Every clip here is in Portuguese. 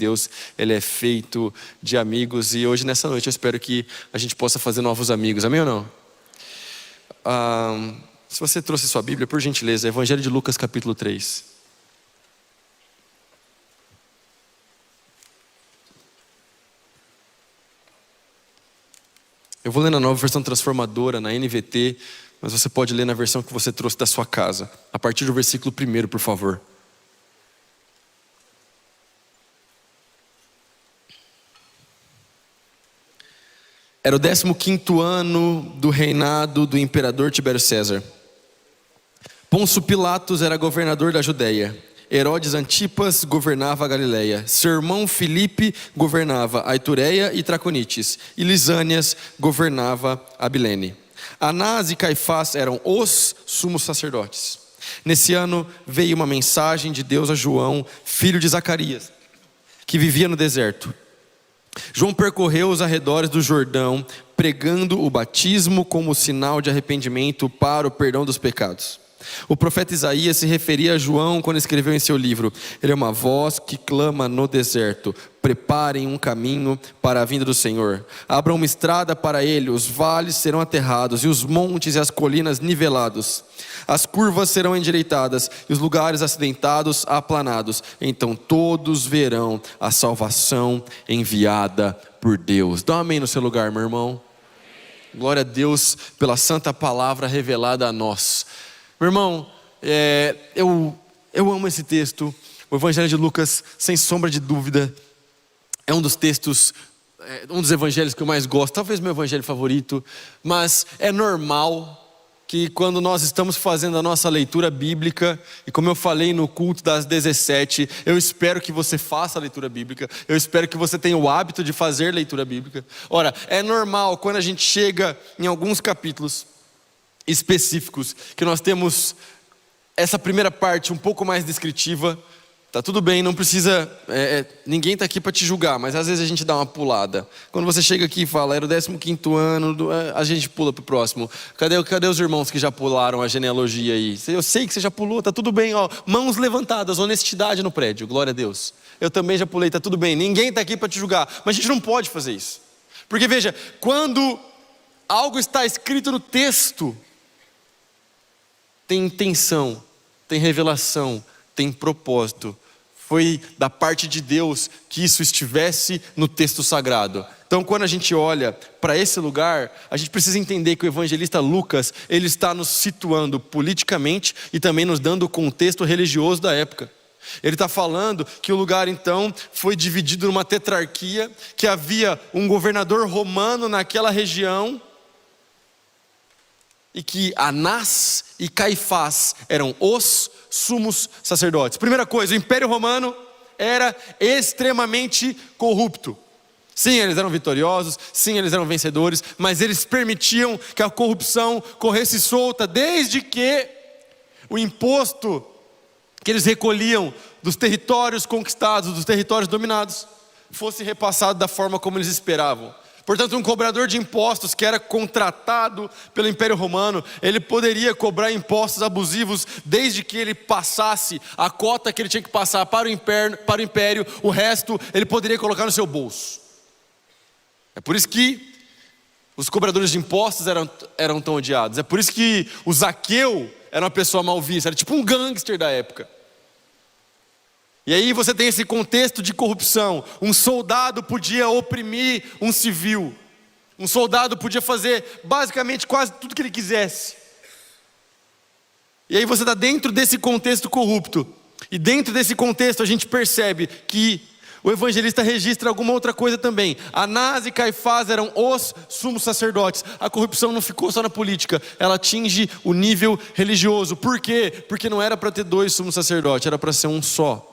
Deus, ele é feito de amigos. E hoje, nessa noite, eu espero que a gente possa fazer novos amigos, amém ou não? Se você trouxe sua Bíblia, por gentileza, Evangelho de Lucas capítulo 3. Eu vou ler na Nova Versão Transformadora, na NVT, mas você pode ler na versão que você trouxe da sua casa, a partir do versículo 1, por favor. Era o 15º ano do reinado do imperador Tibério César. Pôncio Pilatos era governador da Judéia. Herodes Antipas governava a Galileia. Seu irmão Filipe governava a Itureia e Traconites. E Lisânias governava a Abilene. Anás e Caifás eram os sumos sacerdotes. Nesse ano veio uma mensagem de Deus a João, filho de Zacarias, que vivia no deserto. João percorreu os arredores do Jordão, pregando o batismo como sinal de arrependimento para o perdão dos pecados. O profeta Isaías se referia a João quando escreveu em seu livro: ele é uma voz que clama no deserto, preparem um caminho para a vinda do Senhor, abram uma estrada para ele, os vales serão aterrados e os montes e as colinas nivelados, as curvas serão endireitadas e os lugares acidentados aplanados, então todos verão a salvação enviada por Deus. Dá um amém no seu lugar, meu irmão. Glória a Deus pela santa palavra revelada a nós. Meu irmão, eu amo esse texto. O Evangelho de Lucas, sem sombra de dúvida, é um dos textos, um dos evangelhos que eu mais gosto, talvez meu evangelho favorito. Mas é normal que quando nós estamos fazendo a nossa leitura bíblica, e como eu falei no culto das 17, eu espero que você faça a leitura bíblica, eu espero que você tenha o hábito de fazer leitura bíblica. Ora, é normal quando a gente chega em alguns capítulos específicos, que nós temos essa primeira parte um pouco mais descritiva. Tá tudo bem, não precisa, ninguém está aqui para te julgar, mas às vezes a gente dá uma pulada. Quando você chega aqui e fala, era o 15º ano, a gente pula para o próximo. Cadê os irmãos que já pularam a genealogia aí? Eu sei que você já pulou, tá tudo bem, ó, mãos levantadas, honestidade no prédio, glória a Deus. Eu também já pulei, tá tudo bem, ninguém está aqui para te julgar, mas a gente não pode fazer isso. Porque veja, quando algo está escrito no texto, tem intenção, tem revelação, tem propósito. Foi da parte de Deus que isso estivesse no texto sagrado. Então, quando a gente olha para esse lugar, a gente precisa entender que o evangelista Lucas, ele está nos situando politicamente e também nos dando o contexto religioso da época. Ele está falando que o lugar então foi dividido numa tetrarquia, que havia um governador romano naquela região, e que Anás e Caifás eram os sumos sacerdotes. Primeira coisa, o Império Romano era extremamente corrupto. Sim, eles eram vitoriosos, sim, eles eram vencedores, mas eles permitiam que a corrupção corresse solta, desde que o imposto que eles recolhiam dos territórios conquistados, dos territórios dominados, fosse repassado da forma como eles esperavam. Portanto, um cobrador de impostos que era contratado pelo Império Romano, ele poderia cobrar impostos abusivos desde que ele passasse a cota que ele tinha que passar para o império, o resto ele poderia colocar no seu bolso. É por isso que os cobradores de impostos eram tão odiados. É por isso que o Zaqueu era uma pessoa mal vista, era tipo um gangster da época. E aí você tem esse contexto de corrupção. Um soldado podia oprimir um civil. Um soldado podia fazer basicamente quase tudo que ele quisesse. E aí você está dentro desse contexto corrupto. E dentro desse contexto a gente percebe que o evangelista registra alguma outra coisa também. Anás e Caifás eram os sumos sacerdotes. A corrupção não ficou só na política, ela atinge o nível religioso. Por quê? Porque não era para ter dois sumos sacerdotes, era para ser um só.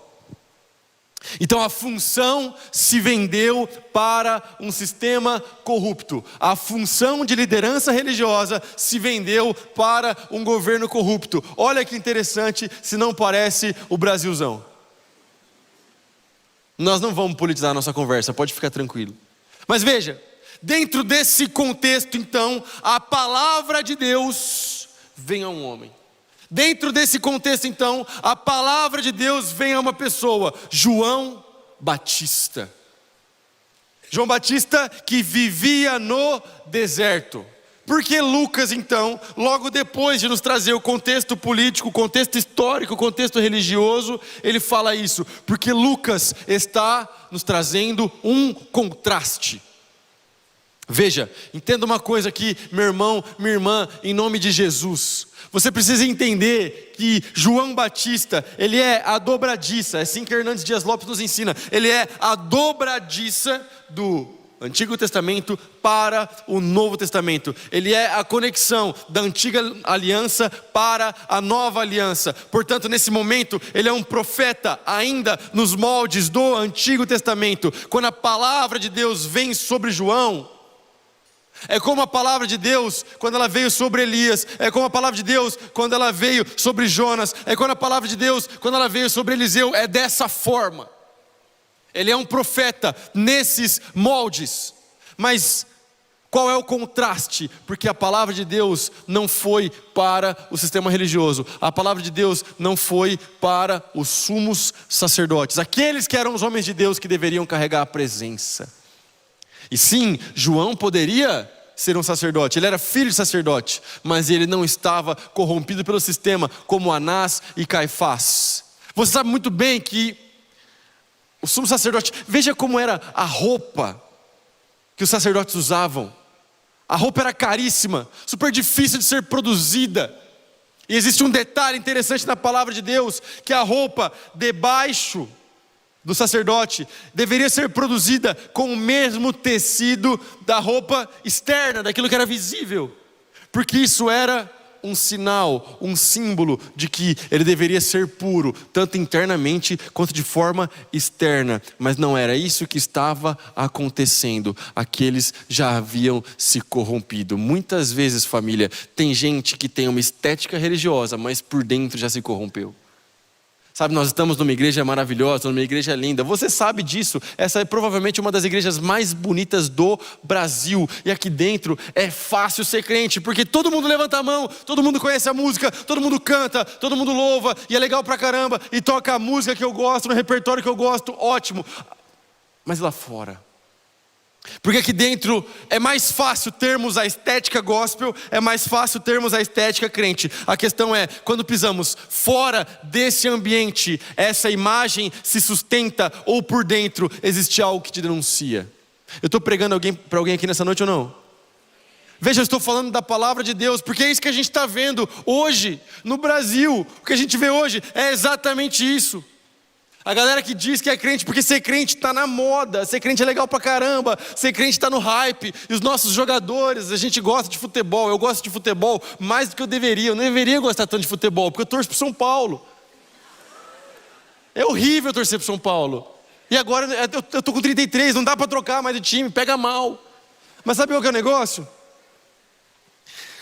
Então a função se vendeu para um sistema corrupto. A função de liderança religiosa se vendeu para um governo corrupto. Olha que interessante, se não parece o Brasilzão. Nós não vamos politizar a nossa conversa, pode ficar tranquilo. Mas veja, dentro desse contexto então, a palavra de Deus vem a um homem. Dentro desse contexto então, a palavra de Deus vem a uma pessoa, João Batista. João Batista que vivia no deserto. Por que Lucas, então, logo depois de nos trazer o contexto político, o contexto histórico, o contexto religioso, ele fala isso? Porque Lucas está nos trazendo um contraste. Veja, entenda uma coisa aqui, meu irmão, minha irmã, em nome de Jesus. Você precisa entender que João Batista, ele é a dobradiça, é assim que Hernandes Dias Lopes nos ensina. Ele é a dobradiça do Antigo Testamento para o Novo Testamento. Ele é a conexão da antiga aliança para a nova aliança. Portanto, nesse momento, ele é um profeta ainda nos moldes do Antigo Testamento. Quando a palavra de Deus vem sobre João, é como a palavra de Deus quando ela veio sobre Elias, é como a palavra de Deus quando ela veio sobre Jonas, é como a palavra de Deus quando ela veio sobre Eliseu. É dessa forma. Ele é um profeta nesses moldes. Mas qual é o contraste? Porque a palavra de Deus não foi para o sistema religioso. A palavra de Deus não foi para os sumos sacerdotes, aqueles que eram os homens de Deus que deveriam carregar a presença. E sim, João poderia ser um sacerdote, ele era filho de sacerdote, mas ele não estava corrompido pelo sistema como Anás e Caifás. Você sabe muito bem que o sumo sacerdote, veja como era a roupa que os sacerdotes usavam. A roupa era caríssima, super difícil de ser produzida. E existe um detalhe interessante na palavra de Deus, que a roupa debaixo do sacerdote deveria ser produzida com o mesmo tecido da roupa externa, daquilo que era visível. Porque isso era um sinal, um símbolo de que ele deveria ser puro, tanto internamente quanto de forma externa. Mas não era isso que estava acontecendo. Aqueles já haviam se corrompido. Muitas vezes, família, tem gente que tem uma estética religiosa, mas por dentro já se corrompeu. Sabe, nós estamos numa igreja maravilhosa, numa igreja linda. Você sabe disso. Essa é provavelmente uma das igrejas mais bonitas do Brasil. E aqui dentro é fácil ser crente, porque todo mundo levanta a mão, todo mundo conhece a música, todo mundo canta, todo mundo louva, e é legal pra caramba, e toca a música que eu gosto, no repertório que eu gosto, ótimo. Mas lá fora? Porque aqui dentro é mais fácil termos a estética gospel, é mais fácil termos a estética crente. A questão é, quando pisamos fora desse ambiente, essa imagem se sustenta ou por dentro existe algo que te denuncia? Eu estou pregando para alguém aqui nessa noite ou não? Veja, eu estou falando da palavra de Deus, porque é isso que a gente está vendo hoje no Brasil. O que a gente vê hoje é exatamente isso. A galera que diz que é crente porque ser crente está na moda, ser crente é legal pra caramba, ser crente está no hype. E os nossos jogadores, a gente gosta de futebol, eu gosto de futebol mais do que eu não deveria gostar tanto de futebol, porque eu torço pro São Paulo. É horrível torcer pro São Paulo. E agora eu tô com 33, não dá pra trocar mais de time, pega mal. Mas sabe qual que é o negócio?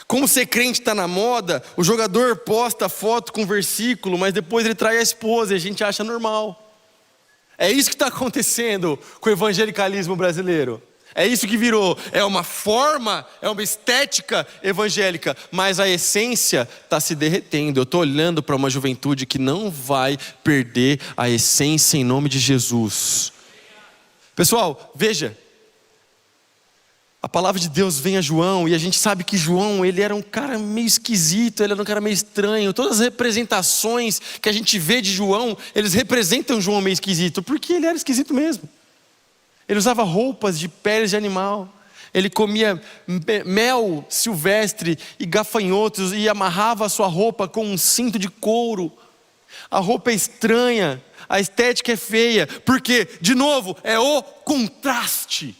Como ser crente está na moda, o jogador posta foto com versículo, mas depois ele trai a esposa e a gente acha normal. É isso que está acontecendo com o evangelicalismo brasileiro. É isso que virou. É uma forma, é uma estética evangélica, mas a essência está se derretendo. Eu estou olhando para uma juventude que não vai perder a essência em nome de Jesus. Pessoal, veja. A palavra de Deus vem a João, e a gente sabe que João, ele era um cara meio esquisito, ele era um cara meio estranho. Todas as representações que a gente vê de João, eles representam João meio esquisito, porque ele era esquisito mesmo. Ele usava roupas de peles de animal, ele comia mel silvestre e gafanhotos, e amarrava a sua roupa com um cinto de couro. A roupa é estranha, a estética é feia, porque, de novo, é o contraste.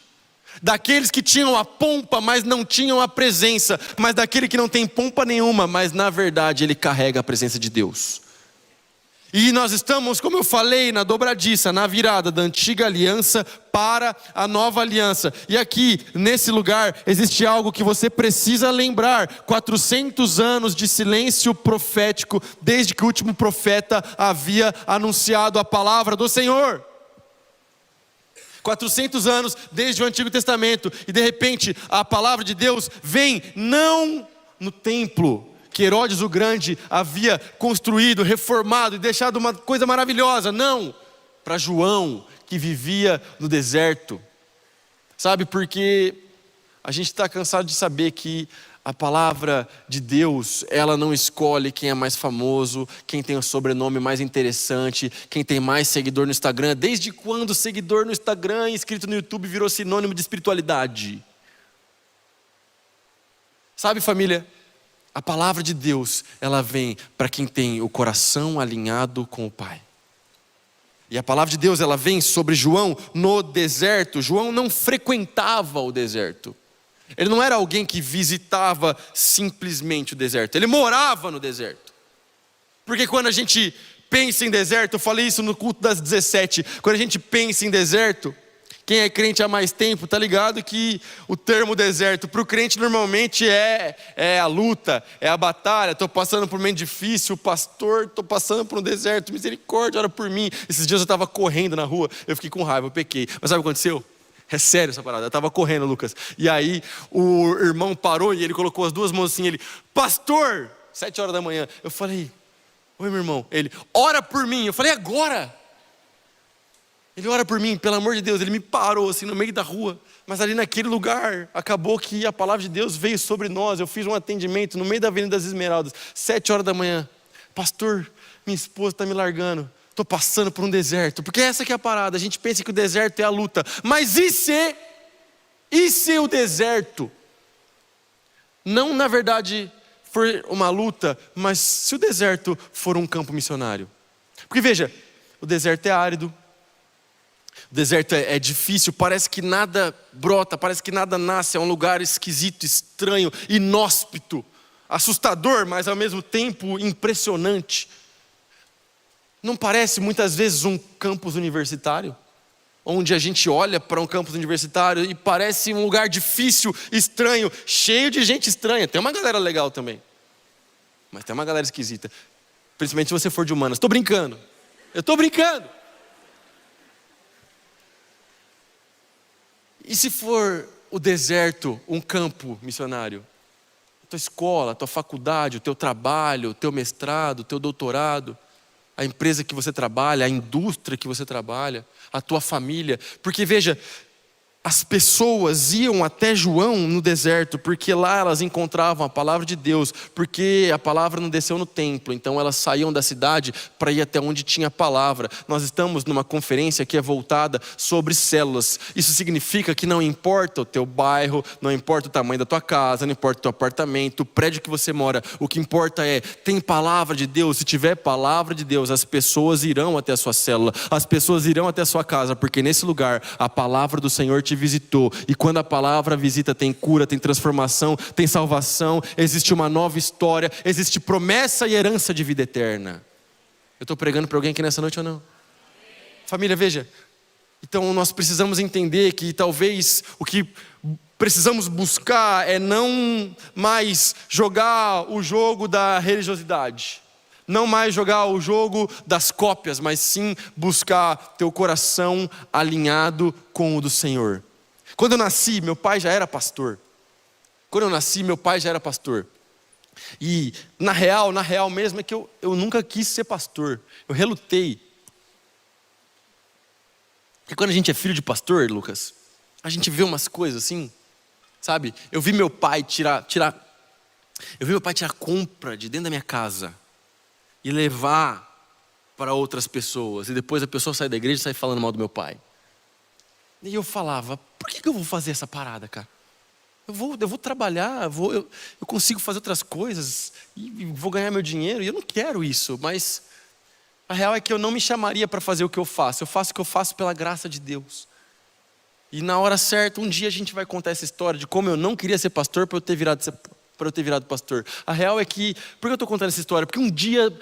Daqueles que tinham a pompa, mas não tinham a presença. Mas daquele que não tem pompa nenhuma, mas na verdade ele carrega a presença de Deus. E nós estamos, como eu falei, na dobradiça, na virada da antiga aliança para a nova aliança. E aqui, nesse lugar, existe algo que você precisa lembrar. 400 anos de silêncio profético, desde que o último profeta havia anunciado a palavra do Senhor. 400 anos desde o Antigo Testamento, e de repente a palavra de Deus vem não no templo que Herodes o Grande havia construído, reformado e deixado uma coisa maravilhosa, não, para João, que vivia no deserto. Sabe, porque a gente está cansado de saber que a palavra de Deus, ela não escolhe quem é mais famoso, quem tem o sobrenome mais interessante, quem tem mais seguidor no Instagram. Desde quando seguidor no Instagram e inscrito no YouTube virou sinônimo de espiritualidade? Sabe, família, a palavra de Deus, ela vem para quem tem o coração alinhado com o Pai. E a palavra de Deus, ela vem sobre João no deserto. João não frequentava o deserto. Ele não era alguém que visitava simplesmente o deserto. Ele morava no deserto. Porque quando a gente pensa em deserto, eu falei isso no culto das 17. Quando a gente pensa em deserto, quem é crente há mais tempo tá ligado que o termo deserto para o crente normalmente é a luta, é a batalha. Estou passando por um momento difícil, pastor, estou passando por um deserto, misericórdia, ora por mim. Esses dias eu estava correndo na rua, eu fiquei com raiva, eu pequei. Mas sabe o que aconteceu? É sério essa parada, eu estava correndo, Lucas. E aí o irmão parou e ele colocou as duas mãos assim, ele, pastor, 7 horas da manhã. Eu falei, oi meu irmão. Ele, ora por mim. Eu falei, agora. Ele ora por mim, pelo amor de Deus. Ele me parou assim no meio da rua. Mas ali naquele lugar, acabou que a palavra de Deus veio sobre nós. Eu fiz um atendimento no meio da Avenida das Esmeraldas, 7 horas da manhã. Pastor, minha esposa está me largando. Estou passando por um deserto. Porque essa que é a parada. A gente pensa que o deserto é a luta. Mas e se o deserto não, na verdade, for uma luta, mas se o deserto for um campo missionário? Porque veja, o deserto é árido. O deserto é difícil, parece que nada brota, parece que nada nasce. É um lugar esquisito, estranho, inóspito, assustador, mas ao mesmo tempo impressionante. Não parece muitas vezes um campus universitário? Onde a gente olha para um campus universitário e parece um lugar difícil, estranho, cheio de gente estranha. Tem uma galera legal também, mas tem uma galera esquisita. Principalmente se você for de humanas. Estou brincando, eu estou brincando. E se for o deserto um campo missionário? A tua escola, a tua faculdade, o teu trabalho, o teu mestrado, o teu doutorado, a empresa que você trabalha, a indústria que você trabalha, a tua família. Porque veja, as pessoas iam até João no deserto, porque lá elas encontravam a palavra de Deus, porque a palavra não desceu no templo, então elas saíam da cidade para ir até onde tinha a palavra. Nós estamos numa conferência que é voltada sobre células. Isso significa que não importa o teu bairro, não importa o tamanho da tua casa, não importa o teu apartamento, o prédio que você mora, o que importa é, tem palavra de Deus. Se tiver palavra de Deus, as pessoas irão até a sua célula, as pessoas irão até a sua casa, porque nesse lugar a palavra do Senhor te visitou. E quando a palavra visita, tem cura, tem transformação, tem salvação, existe uma nova história, existe promessa e herança de vida eterna. Eu estou pregando para alguém aqui nessa noite ou não? Família, veja, então nós precisamos entender que talvez o que precisamos buscar é não mais jogar o jogo da religiosidade, não mais jogar o jogo das cópias, mas sim buscar teu coração alinhado com o do Senhor. Quando eu nasci, meu pai já era pastor. E na real mesmo é que eu nunca quis ser pastor. Eu relutei. E quando a gente é filho de pastor, Lucas, a gente vê umas coisas assim, sabe? Eu vi meu pai tirar compra de dentro da minha casa e levar para outras pessoas. E depois a pessoa sai da igreja e sai falando mal do meu pai. E eu falava, por que eu vou fazer essa parada, cara? Eu vou trabalhar, eu consigo fazer outras coisas e vou ganhar meu dinheiro. E eu não quero isso, mas a real é que eu não me chamaria para fazer o que eu faço. Eu faço o que eu faço pela graça de Deus. E na hora certa, um dia a gente vai contar essa história de como eu não queria ser pastor para eu ter virado pastor. A real é que, por que eu estou contando essa história? Porque um dia,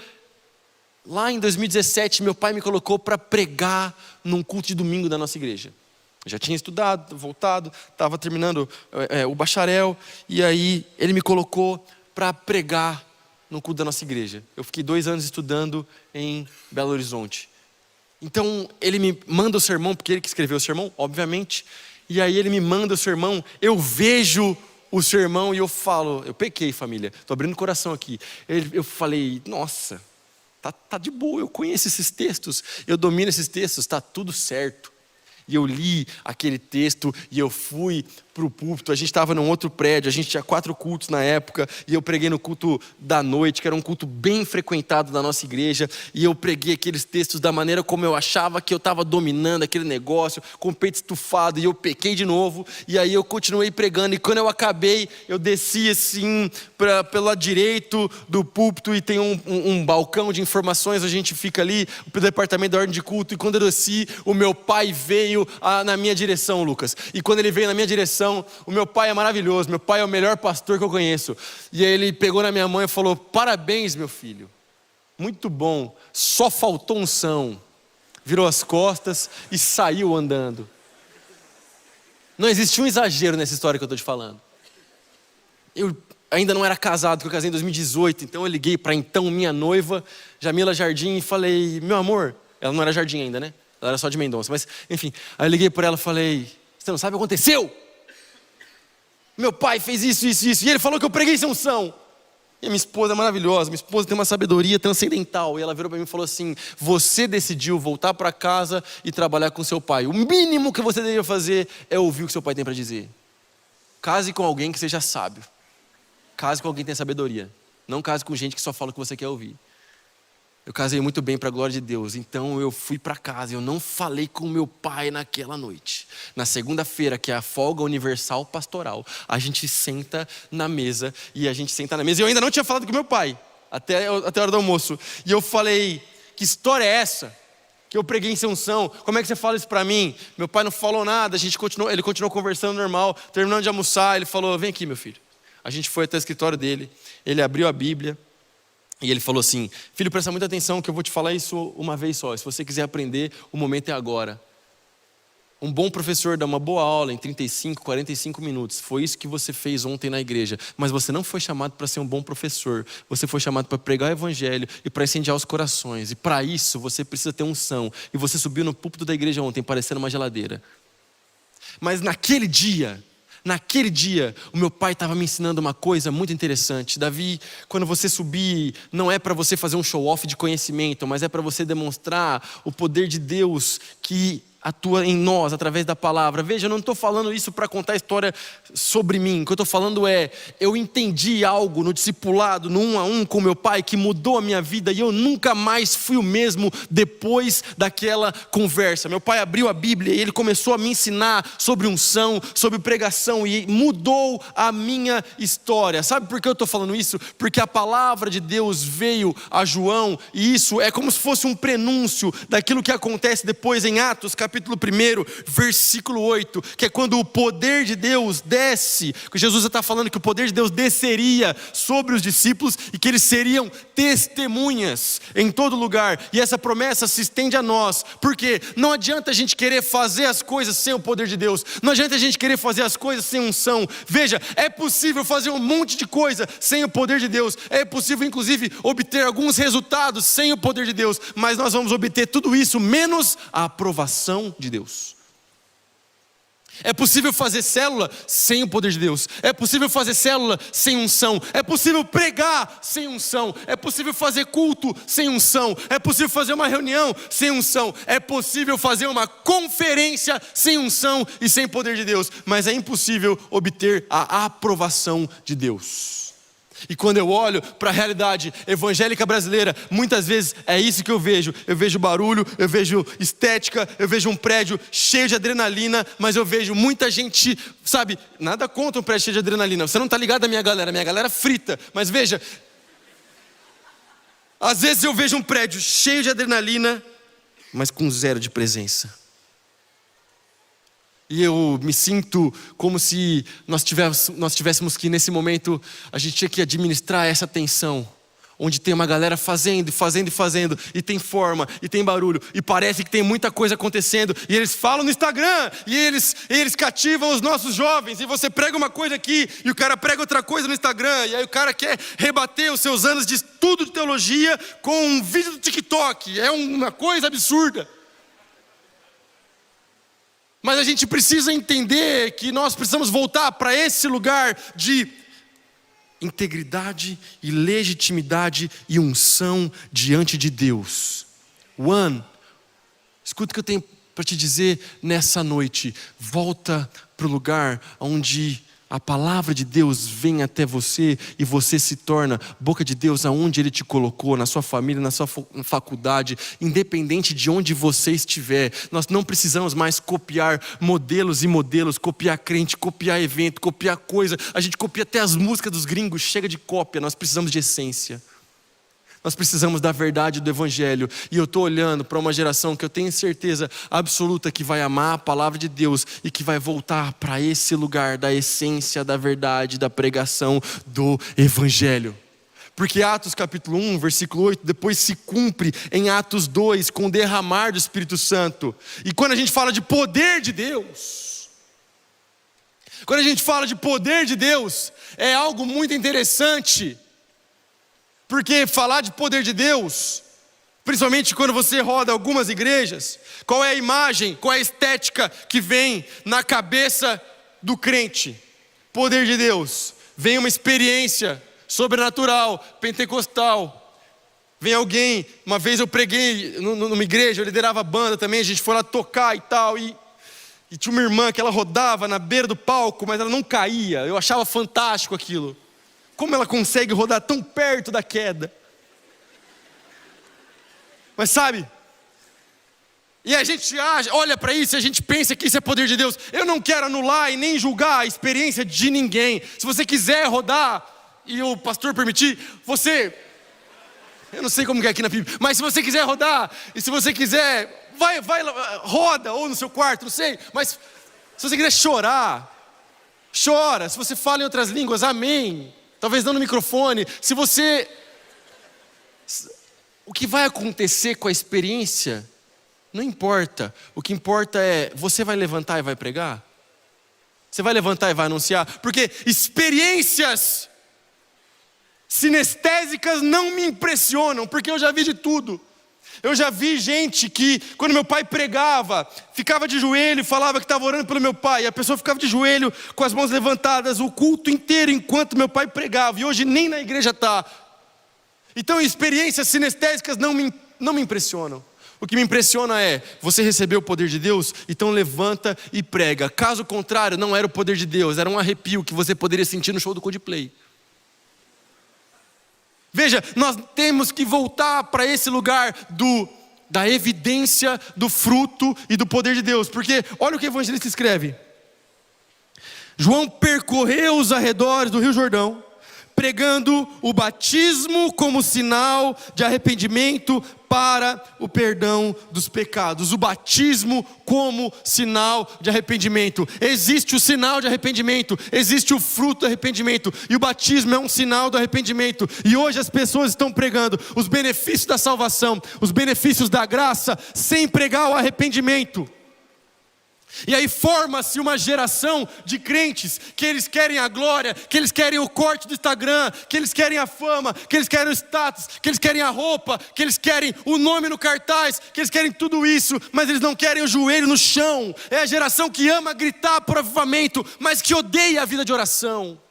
lá em 2017, meu pai me colocou para pregar num culto de domingo da nossa igreja. Eu já tinha estudado, voltado, estava terminando o bacharel, e aí ele me colocou para pregar no culto da nossa igreja. Eu fiquei 2 anos estudando em Belo Horizonte. Então ele me manda o sermão, porque ele que escreveu o sermão, obviamente, e aí ele me manda o sermão, eu vejo o sermão e eu falo, eu pequei, família, estou abrindo o coração aqui. Eu falei, nossa, tá de boa, eu conheço esses textos, eu domino esses textos, está tudo certo. E eu li aquele texto e eu fui para o púlpito. A gente estava num outro prédio, a gente tinha 4 cultos na época. E eu preguei no culto da noite, que era um culto bem frequentado da nossa igreja. E eu preguei aqueles textos da maneira como eu achava que eu estava dominando aquele negócio, com o peito estufado. E eu pequei de novo. E aí eu continuei pregando. E quando eu acabei, eu desci assim, pelo lado direito do púlpito. E tem um balcão de informações. A gente fica ali, o departamento da ordem de culto. E quando eu desci, o meu pai veio na minha direção, Lucas. E quando ele veio na minha direção, o meu pai é maravilhoso, meu pai é o melhor pastor que eu conheço. E aí ele pegou na minha mão e falou: parabéns, meu filho, muito bom, só faltou unção. Virou as costas e saiu andando. Não existe um exagero nessa história que eu estou te falando. Eu ainda não era casado, porque eu casei em 2018. Então eu liguei para então minha noiva, Jamila Jardim, e falei: meu amor, ela não era Jardim ainda, né? Ela era só de Mendonça, mas enfim. Aí eu liguei para ela e falei: você não sabe o que aconteceu? Meu pai fez isso. E ele falou que eu preguei sem unção. E a minha esposa é maravilhosa. Minha esposa tem uma sabedoria transcendental. E ela virou para mim e falou assim: você decidiu voltar para casa e trabalhar com seu pai. O mínimo que você deveria fazer é ouvir o que seu pai tem para dizer. Case com alguém que seja sábio. Case com alguém que tenha sabedoria. Não case com gente que só fala o que você quer ouvir. Eu casei muito bem para a glória de Deus. Então eu fui para casa. Eu não falei com meu pai naquela noite. Na segunda-feira, que é a folga universal pastoral, a gente senta na mesa. E eu ainda não tinha falado com meu pai. Até a hora do almoço. E eu falei: que história é essa? Que eu preguei sem unção. Como é que você fala isso para mim? Meu pai não falou nada. Ele continuou conversando normal. Terminando de almoçar, ele falou: vem aqui, meu filho. A gente foi até o escritório dele. Ele abriu a Bíblia. E ele falou assim: filho, presta muita atenção que eu vou te falar isso uma vez só. Se você quiser aprender, o momento é agora. Um bom professor dá uma boa aula em 35, 45 minutos. Foi isso que você fez ontem na igreja. Mas você não foi chamado para ser um bom professor. Você foi chamado para pregar o evangelho e para incendiar os corações. E para isso você precisa ter unção. E você subiu no púlpito da igreja ontem parecendo uma geladeira. Mas naquele dia, o meu pai estava me ensinando uma coisa muito interessante. Davi, quando você subir, não é para você fazer um show-off de conhecimento, mas é para você demonstrar o poder de Deus que atua em nós, através da palavra. Veja, eu não estou falando isso para contar a história sobre mim. O que eu estou falando é: eu entendi algo no discipulado, no 1 a 1 com meu pai, que mudou a minha vida. E eu nunca mais fui o mesmo depois daquela conversa. Meu pai abriu a Bíblia e ele começou a me ensinar sobre unção, sobre pregação. E mudou a minha história. Sabe por que eu estou falando isso? Porque a palavra de Deus veio a João. E isso é como se fosse um prenúncio daquilo que acontece depois em Atos, capítulo 1, versículo 8, que é quando o poder de Deus desce, que Jesus está falando que o poder de Deus desceria sobre os discípulos e que eles seriam testemunhas em todo lugar. E essa promessa se estende a nós, porque não adianta a gente querer fazer as coisas sem o poder de Deus, não adianta a gente querer fazer as coisas sem unção. Veja, é possível fazer um monte de coisa sem o poder de Deus, é possível inclusive obter alguns resultados sem o poder de Deus, mas nós vamos obter tudo isso menos a aprovação de Deus. É possível fazer célula sem o poder de Deus. É possível fazer célula sem unção. É possível pregar sem unção. É possível fazer culto sem unção. É possível fazer uma reunião sem unção. É possível fazer uma conferência sem unção e sem poder de Deus. Mas é impossível obter a aprovação de Deus. E quando eu olho para a realidade evangélica brasileira, muitas vezes é isso que eu vejo. Eu vejo barulho, eu vejo estética, eu vejo um prédio cheio de adrenalina, mas eu vejo muita gente, sabe, nada contra um prédio cheio de adrenalina. Você não está ligado à minha galera frita. Mas veja, às vezes eu vejo um prédio cheio de adrenalina, mas com zero de presença. E eu me sinto como se nós tivéssemos que, nesse momento, a gente tinha que administrar essa tensão. Onde tem uma galera fazendo, e tem forma, e tem barulho, e parece que tem muita coisa acontecendo. E eles falam no Instagram, e eles cativam os nossos jovens. E você prega uma coisa aqui, e o cara prega outra coisa no Instagram. E aí o cara quer rebater os seus anos de estudo de teologia com um vídeo do TikTok. É uma coisa absurda. Mas a gente precisa entender que nós precisamos voltar para esse lugar de integridade e legitimidade e unção diante de Deus. Escuta o que eu tenho para te dizer nessa noite: volta para o lugar onde a palavra de Deus vem até você e você se torna boca de Deus aonde Ele te colocou, na sua família, na sua faculdade, independente de onde você estiver. Nós não precisamos mais copiar modelos e modelos, copiar crente, copiar evento, copiar coisa. A gente copia até as músicas dos gringos, chega de cópia. Nós precisamos de essência. Nós precisamos da verdade do Evangelho. E eu estou olhando para uma geração que eu tenho certeza absoluta que vai amar a palavra de Deus e que vai voltar para esse lugar da essência, da verdade, da pregação do Evangelho. Porque Atos capítulo 1, versículo 8, depois se cumpre em Atos 2 com o derramar do Espírito Santo. E quando a gente fala de poder de Deus, é algo muito interessante. Porque falar de poder de Deus, principalmente quando você roda algumas igrejas, qual é a imagem, qual é a estética que vem na cabeça do crente? Poder de Deus, vem uma experiência sobrenatural, pentecostal. Vem alguém, uma vez eu preguei numa igreja, eu liderava a banda também, a gente foi lá tocar e tal, e tinha uma irmã que ela rodava na beira do palco, mas ela não caía. Eu achava fantástico aquilo. Como ela consegue rodar tão perto da queda? Mas sabe? E a gente olha para isso e a gente pensa que isso é poder de Deus. Eu não quero anular e nem julgar a experiência de ninguém. Se você quiser rodar e o pastor permitir, eu não sei como que é aqui na Bíblia, mas se você quiser rodar e se você quiser, vai, roda, ou no seu quarto, não sei. Mas se você quiser chorar, chora. Se você fala em outras línguas, amém. Talvez não no microfone. O que vai acontecer com a experiência, não importa. O que importa é, você vai levantar e vai pregar? Você vai levantar e vai anunciar? Porque experiências sinestésicas não me impressionam, porque eu já vi de tudo. Eu já vi gente que, quando meu pai pregava, ficava de joelho e falava que estava orando pelo meu pai. E a pessoa ficava de joelho com as mãos levantadas o culto inteiro enquanto meu pai pregava. E hoje nem na igreja está. Então experiências sinestésicas não me impressionam. O que me impressiona é, você recebeu o poder de Deus, então levanta e prega. Caso contrário, não era o poder de Deus, era um arrepio que você poderia sentir no show do Coldplay. Veja, nós temos que voltar para esse lugar da evidência, do fruto e do poder de Deus. Porque olha o que o evangelista escreve. João percorreu os arredores do Rio Jordão, pregando o batismo como sinal de arrependimento para o perdão dos pecados. O batismo como sinal de arrependimento. Existe o sinal de arrependimento, existe o fruto do arrependimento, e o batismo é um sinal do arrependimento. E hoje as pessoas estão pregando os benefícios da salvação, os benefícios da graça, sem pregar o arrependimento. E aí forma-se uma geração de crentes que eles querem a glória, que eles querem o corte do Instagram, que eles querem a fama, que eles querem o status, que eles querem a roupa, que eles querem o nome no cartaz, que eles querem tudo isso, mas eles não querem o joelho no chão. É a geração que ama gritar por avivamento, mas que odeia a vida de oração.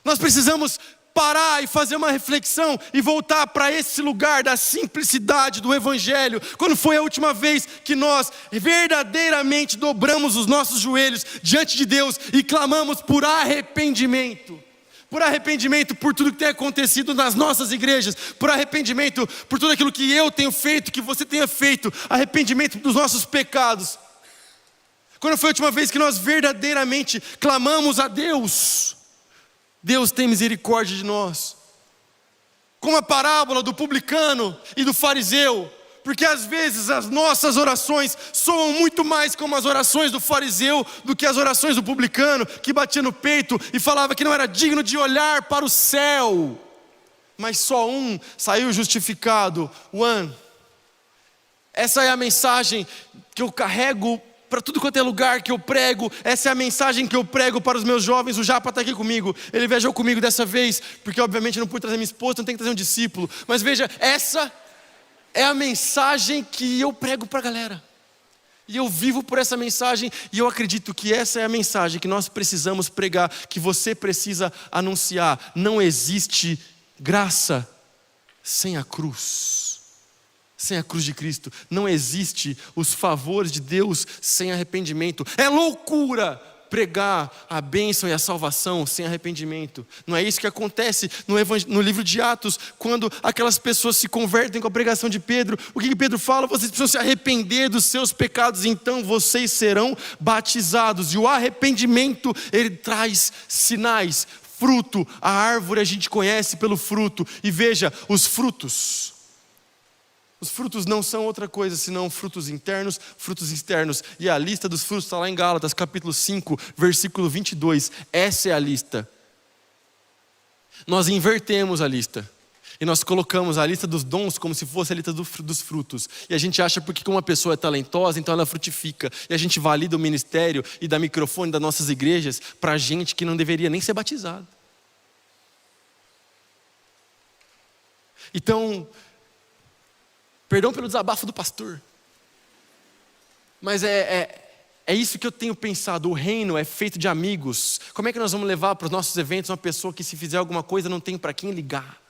Nós precisamos parar e fazer uma reflexão e voltar para esse lugar da simplicidade do Evangelho. Quando foi a última vez que nós verdadeiramente dobramos os nossos joelhos diante de Deus e clamamos por arrependimento? Por arrependimento por tudo que tem acontecido nas nossas igrejas, por arrependimento por tudo aquilo que eu tenho feito, que você tenha feito, arrependimento dos nossos pecados. Quando foi a última vez que nós verdadeiramente clamamos a Deus? Deus tem misericórdia de nós. Como a parábola do publicano e do fariseu. Porque às vezes as nossas orações soam muito mais como as orações do fariseu do que as orações do publicano, que batia no peito e falava que não era digno de olhar para o céu. Mas só um saiu justificado. Essa é a mensagem que eu carrego para tudo quanto é lugar que eu prego. Essa é a mensagem que eu prego para os meus jovens. O Japa está aqui comigo, ele viajou comigo dessa vez, porque obviamente não pude trazer minha esposa, não tem que trazer um discípulo. Mas veja, essa é a mensagem que eu prego para a galera. E eu vivo por essa mensagem, e eu acredito que essa é a mensagem que nós precisamos pregar, que você precisa anunciar. Não existe graça sem a cruz. sem a cruz de Cristo. Não existe os favores de Deus sem arrependimento. É loucura pregar a bênção e a salvação sem arrependimento. Não é isso que acontece no livro de Atos, quando aquelas pessoas se convertem com a pregação de Pedro. O que Pedro fala? Vocês precisam se arrepender dos seus pecados, então vocês serão batizados. E o arrependimento, ele traz sinais, fruto. A árvore a gente conhece pelo fruto. E veja, os frutos não são outra coisa senão frutos internos, frutos externos. E a lista dos frutos está lá em Gálatas, capítulo 5, versículo 22. Essa é a lista. Nós invertemos a lista. E nós colocamos a lista dos dons como se fosse a lista dos frutos. E a gente acha porque uma pessoa é talentosa, então ela frutifica. E a gente valida o ministério e dá microfone das nossas igrejas para gente que não deveria nem ser batizado. Então, perdão pelo desabafo do pastor, mas é isso que eu tenho pensado. O reino é feito de amigos. Como é que nós vamos levar para os nossos eventos uma pessoa que, se fizer alguma coisa, não tem para quem ligar?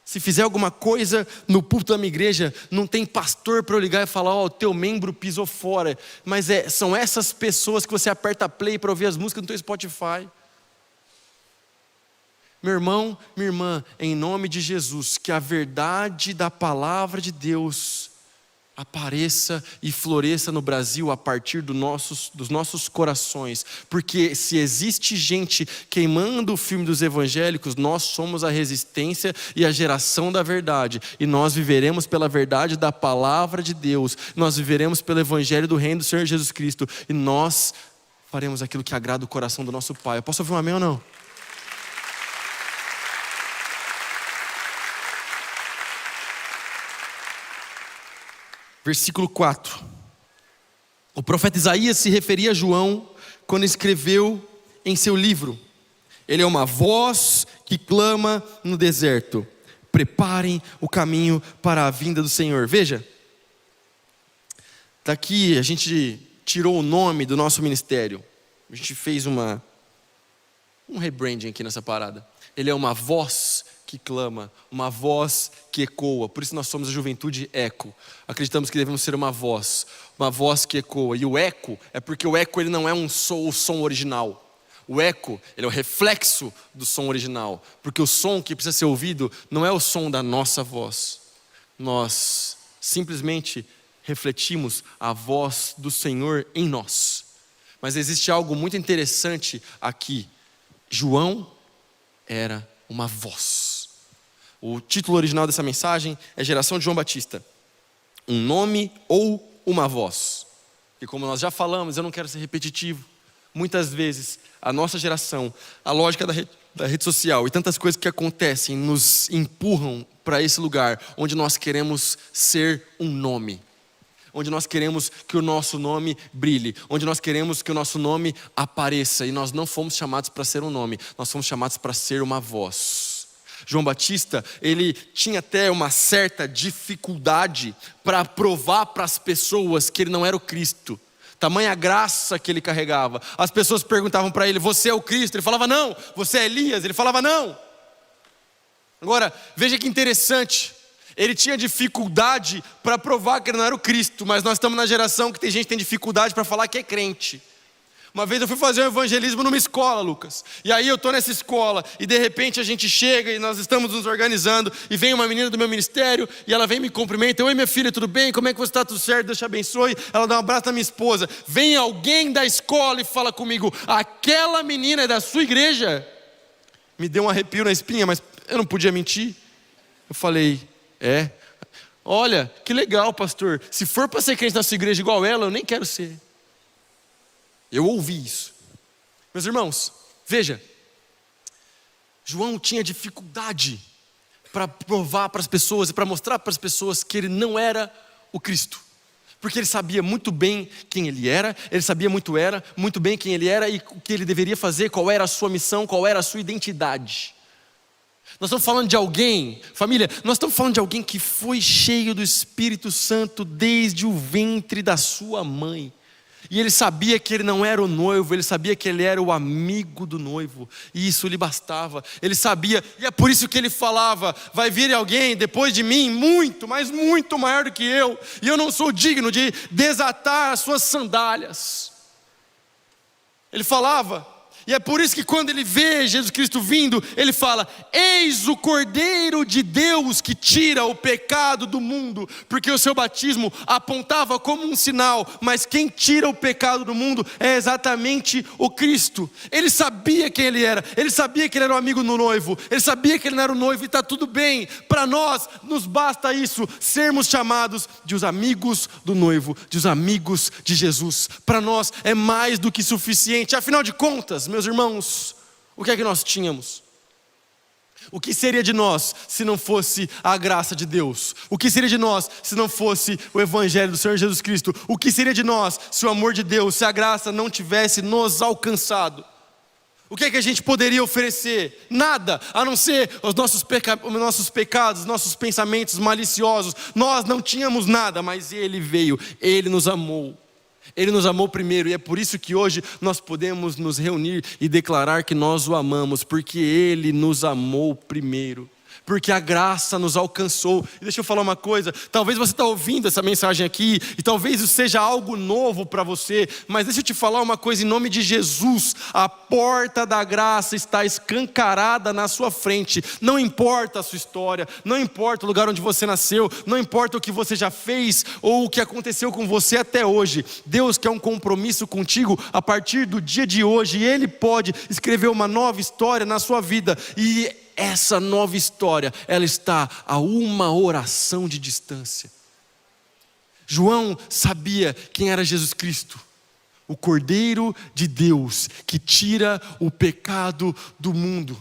Se fizer alguma coisa no púlpito da minha igreja, não tem pastor para eu ligar e falar: ó, o teu membro pisou fora. Mas são essas pessoas que você aperta play para ouvir as músicas no teu Spotify. Meu irmão, minha irmã, em nome de Jesus, que a verdade da palavra de Deus apareça e floresça no Brasil a partir dos nossos corações. Porque se existe gente queimando o filme dos evangélicos, nós somos a resistência e a geração da verdade. E nós viveremos pela verdade da palavra de Deus. Nós viveremos pelo evangelho do reino do Senhor Jesus Cristo. E nós faremos aquilo que agrada o coração do nosso Pai. Eu posso ouvir um amém ou não? Versículo 4. O profeta Isaías se referia a João quando escreveu em seu livro: ele é uma voz que clama no deserto, preparem o caminho para a vinda do Senhor. Veja, daqui a gente tirou o nome do nosso ministério. A gente fez um rebranding aqui nessa parada. Ele é uma voz que clama, uma voz que ecoa. Por isso nós somos a Juventude Eco. Acreditamos que devemos ser uma voz que ecoa. E o eco é porque o eco, ele não é o som original. O eco, ele é o reflexo do som original. Porque o som que precisa ser ouvido não é o som da nossa voz. Nós simplesmente refletimos a voz do Senhor em nós. Mas existe algo muito interessante aqui. João era uma voz. O título original dessa mensagem é Geração de João Batista. Um nome ou uma voz. E como nós já falamos, eu não quero ser repetitivo. Muitas vezes, a nossa geração, a lógica da rede social e tantas coisas que acontecem nos empurram para esse lugar onde nós queremos ser um nome. Onde nós queremos que o nosso nome brilhe. Onde nós queremos que o nosso nome apareça. E nós não fomos chamados para ser um nome. Nós fomos chamados para ser uma voz. João Batista, ele tinha até uma certa dificuldade para provar para as pessoas que ele não era o Cristo. Tamanha graça que ele carregava. As pessoas perguntavam para ele: você é o Cristo? Ele falava: não. Você é Elias? Ele falava: não. Agora, veja que interessante. Ele tinha dificuldade para provar que ele não era o Cristo. Mas nós estamos na geração que tem gente que tem dificuldade para falar que é crente. Uma vez eu fui fazer um evangelismo numa escola, Lucas. E aí eu estou nessa escola e de repente a gente chega e nós estamos nos organizando. E vem uma menina do meu ministério e ela vem e me cumprimenta. Oi, minha filha, tudo bem? Como é que você está? Tudo certo? Deus te abençoe. Ela dá um abraço na minha esposa. Vem alguém da escola e fala comigo: aquela menina é da sua igreja? Me deu um arrepio na espinha, mas eu não podia mentir. Eu falei: é. Olha, que legal, pastor. Se for para ser crente na sua igreja igual ela, eu nem quero ser. Eu ouvi isso. Meus irmãos, veja, João tinha dificuldade para provar para as pessoas e para mostrar para as pessoas que ele não era o Cristo. Porque ele sabia muito bem quem ele era, ele sabia muito bem quem ele era e o que ele deveria fazer, qual era a sua missão, qual era a sua identidade. Nós estamos falando de alguém, família, nós estamos falando de alguém que foi cheio do Espírito Santo desde o ventre da sua mãe. E ele sabia que ele não era o noivo, ele sabia que ele era o amigo do noivo, e isso lhe bastava. Ele sabia, e é por isso que ele falava: vai vir alguém depois de mim, muito, mas muito maior do que eu, e eu não sou digno de desatar as suas sandálias. Ele falava, e é por isso que quando ele vê Jesus Cristo vindo, ele fala: eis o Cordeiro de Deus que tira o pecado do mundo. Porque o seu batismo apontava como um sinal, mas quem tira o pecado do mundo é exatamente o Cristo. Ele sabia quem ele era, ele sabia que ele era o amigo do noivo, ele sabia que ele não era o noivo, e está tudo bem. Para nós, nos basta isso, sermos chamados de os amigos do noivo, de os amigos de Jesus. Para nós é mais do que suficiente. Afinal de contas, meus irmãos, o que é que nós tínhamos? O que seria de nós se não fosse a graça de Deus? O que seria de nós se não fosse o Evangelho do Senhor Jesus Cristo? O que seria de nós se o amor de Deus, se a graça não tivesse nos alcançado? O que é que a gente poderia oferecer? Nada, a não ser os nossos pecados, nossos pensamentos maliciosos. Nós não tínhamos nada, mas Ele veio, Ele nos amou. Ele nos amou primeiro, e é por isso que hoje nós podemos nos reunir e declarar que nós o amamos, porque Ele nos amou primeiro, porque a graça nos alcançou. E deixa eu falar uma coisa, talvez você está ouvindo essa mensagem aqui, e talvez isso seja algo novo para você, mas deixa eu te falar uma coisa em nome de Jesus: a porta da graça está escancarada na sua frente. Não importa a sua história, não importa o lugar onde você nasceu, não importa o que você já fez, ou o que aconteceu com você até hoje. Deus quer um compromisso contigo a partir do dia de hoje, e Ele pode escrever uma nova história na sua vida, e essa nova história, ela está a uma oração de distância. João sabia quem era Jesus Cristo, o Cordeiro de Deus que tira o pecado do mundo.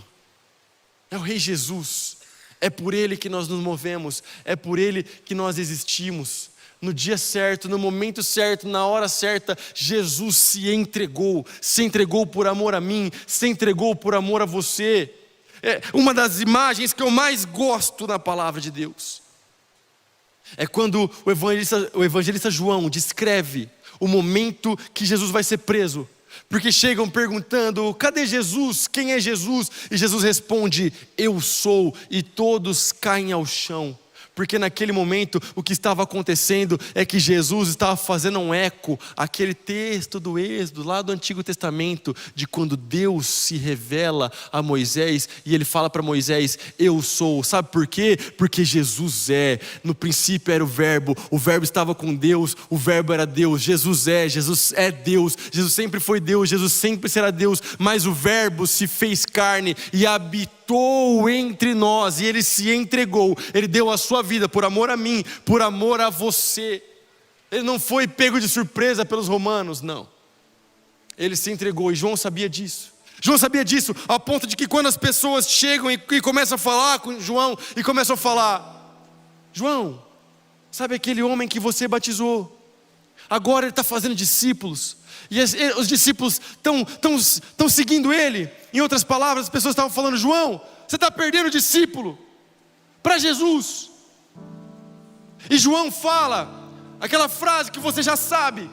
É o Rei Jesus, é por Ele que nós nos movemos, é por Ele que nós existimos. No dia certo, no momento certo, na hora certa, Jesus se entregou por amor a mim, se entregou por amor a você. É uma das imagens que eu mais gosto na palavra de Deus. É quando o evangelista João descreve o momento que Jesus vai ser preso. Porque chegam perguntando: cadê Jesus? Quem é Jesus? E Jesus responde: eu sou. E todos caem ao chão. Porque naquele momento o que estava acontecendo é que Jesus estava fazendo um eco àquele texto do Êxodo, lá do Antigo Testamento, de quando Deus se revela a Moisés e Ele fala para Moisés: eu sou. Sabe por quê? Porque Jesus é. No princípio era o Verbo estava com Deus, o Verbo era Deus. Jesus é Deus, Jesus sempre foi Deus, Jesus sempre será Deus. Mas o Verbo se fez carne e habitou entre nós, e Ele se entregou, Ele deu a sua vida por amor a mim, por amor a você. Ele não foi pego de surpresa pelos romanos, não. Ele se entregou, e João sabia disso. João sabia disso, a ponto de que quando as pessoas chegam e começam a falar com João, e começam a falar: João, sabe aquele homem que você batizou? Agora ele está fazendo discípulos, e os discípulos estão seguindo ele. Em outras palavras, as pessoas estavam falando: João, você está perdendo discípulo para Jesus. E João fala aquela frase que você já sabe,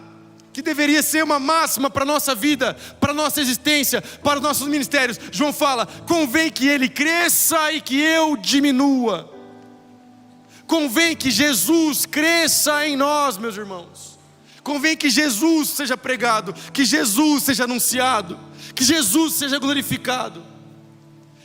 que deveria ser uma máxima para a nossa vida, para a nossa existência, para os nossos ministérios. João fala: convém que ele cresça e que eu diminua. Convém que Jesus cresça em nós, meus irmãos. Convém que Jesus seja pregado, que Jesus seja anunciado, que Jesus seja glorificado.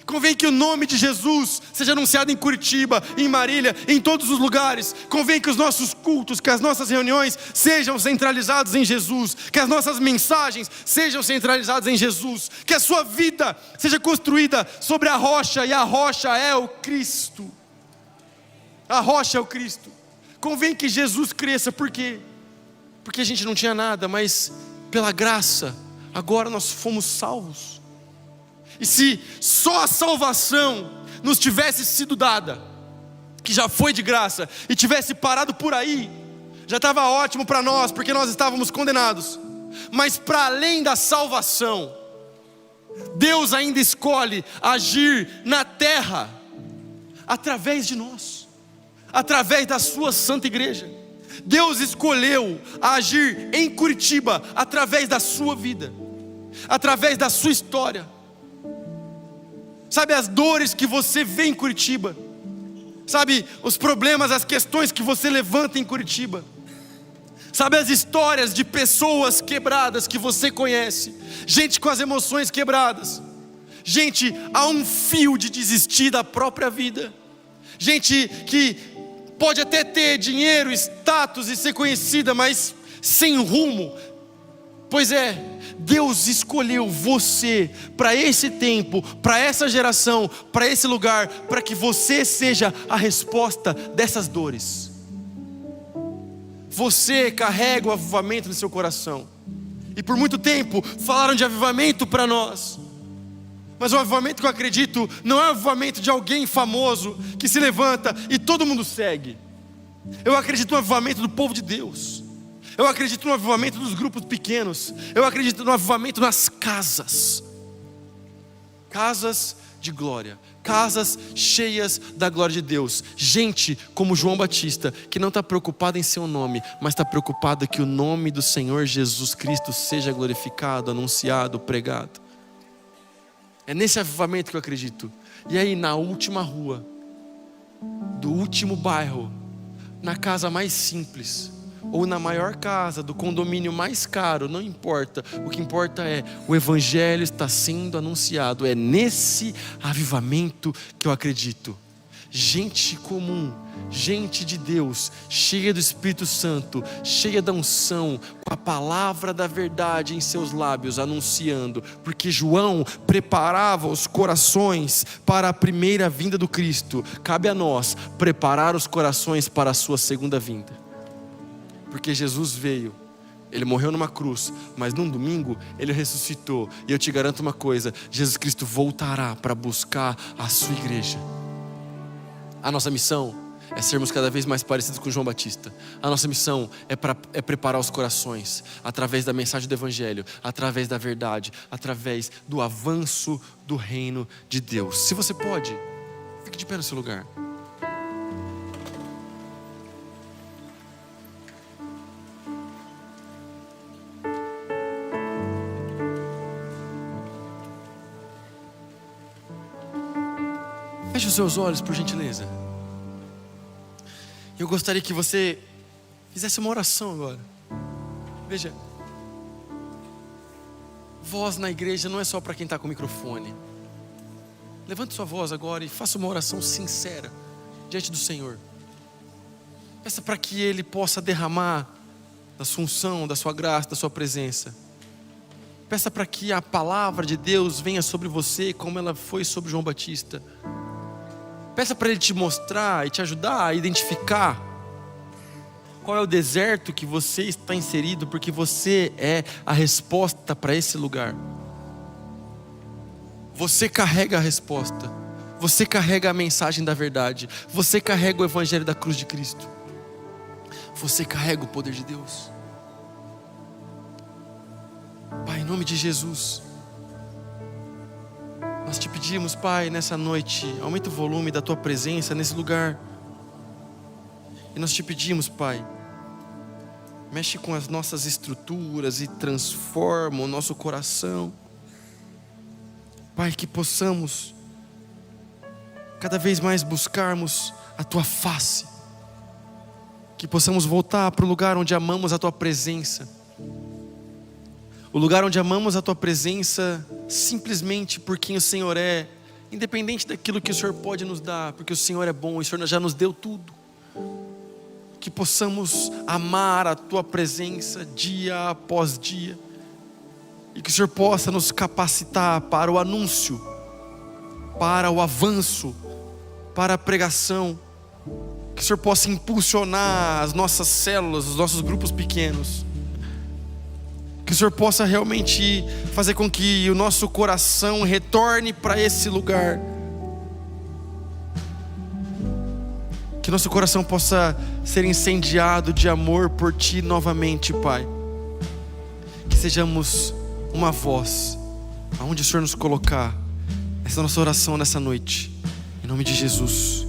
Convém que o nome de Jesus seja anunciado em Curitiba, em Marília, em todos os lugares. Convém que os nossos cultos, que as nossas reuniões sejam centralizados em Jesus, que as nossas mensagens sejam centralizadas em Jesus, que a sua vida seja construída sobre a rocha, e a rocha é o Cristo. A rocha é o Cristo. Convém que Jesus cresça, por quê? Porque a gente não tinha nada, mas pela graça, agora nós fomos salvos. E se só a salvação nos tivesse sido dada, que já foi de graça, e tivesse parado por aí, já estava ótimo para nós, porque nós estávamos condenados. Mas para além da salvação, Deus ainda escolhe agir na terra, através de nós, através da sua santa igreja, Deus escolheu agir em Curitiba através da sua vida, através da sua história. Sabe as dores que você vê em Curitiba? Sabe os problemas, as questões que você levanta em Curitiba? Sabe as histórias de pessoas quebradas que você conhece? Gente com as emoções quebradas, gente a um fio de desistir da própria vida, gente que pode até ter dinheiro, status e ser conhecida, mas sem rumo. Pois é, Deus escolheu você para esse tempo, para essa geração, para esse lugar, para que você seja a resposta dessas dores. Você carrega o avivamento no seu coração, e por muito tempo falaram de avivamento para nós, mas o avivamento que eu acredito não é o avivamento de alguém famoso que se levanta e todo mundo segue. Eu acredito no avivamento do povo de Deus. Eu acredito no avivamento dos grupos pequenos. Eu acredito no avivamento nas casas. Casas de glória, casas cheias da glória de Deus. Gente como João Batista, que não está preocupado em seu nome, mas está preocupado que o nome do Senhor Jesus Cristo seja glorificado, anunciado, pregado. É nesse avivamento que eu acredito. E aí na última rua, do último bairro, na casa mais simples, ou na maior casa, do condomínio mais caro, não importa. O que importa é o evangelho está sendo anunciado. É nesse avivamento que eu acredito. Gente comum, gente de Deus, cheia do Espírito Santo, cheia da unção, com a palavra da verdade em seus lábios, anunciando. Porque João preparava os corações para a primeira vinda do Cristo. Cabe a nós preparar os corações para a sua segunda vinda. Porque Jesus veio, Ele morreu numa cruz, mas num domingo Ele ressuscitou. E eu te garanto uma coisa: Jesus Cristo voltará para buscar a sua igreja. A nossa missão é sermos cada vez mais parecidos com João Batista. A nossa missão é preparar os corações, através da mensagem do Evangelho, através da verdade, através do avanço do reino de Deus. Se você pode, fique de pé no seu lugar. Feche os seus olhos, por gentileza. Eu gostaria que você fizesse uma oração agora. Veja, voz na igreja não é só para quem está com o microfone. Levante sua voz agora e faça uma oração sincera diante do Senhor. Peça para que Ele possa derramar da sua unção, da sua graça, da sua presença. Peça para que a palavra de Deus venha sobre você como ela foi sobre João Batista. Peça para Ele te mostrar e te ajudar a identificar qual é o deserto que você está inserido, porque você é a resposta para esse lugar. Você carrega a resposta, você carrega a mensagem da verdade, você carrega o evangelho da cruz de Cristo, você carrega o poder de Deus. Pai, em nome de Jesus, nós te pedimos, Pai, nessa noite, aumenta o volume da Tua presença nesse lugar. E nós te pedimos, Pai, mexe com as nossas estruturas e transforma o nosso coração. Pai, que possamos cada vez mais buscarmos a Tua face. Que possamos voltar para o lugar onde amamos a Tua presença. O lugar onde amamos a Tua presença simplesmente por quem o Senhor é, independente daquilo que o Senhor pode nos dar, porque o Senhor é bom, o Senhor já nos deu tudo. Que possamos amar a Tua presença dia após dia, e que o Senhor possa nos capacitar para o anúncio, para o avanço, para a pregação. Que o Senhor possa impulsionar as nossas células, os nossos grupos pequenos. Que o Senhor possa realmente fazer com que o nosso coração retorne para esse lugar. Que nosso coração possa ser incendiado de amor por Ti novamente, Pai. Que sejamos uma voz aonde o Senhor nos colocar. Essa é a nossa oração nessa noite, em nome de Jesus.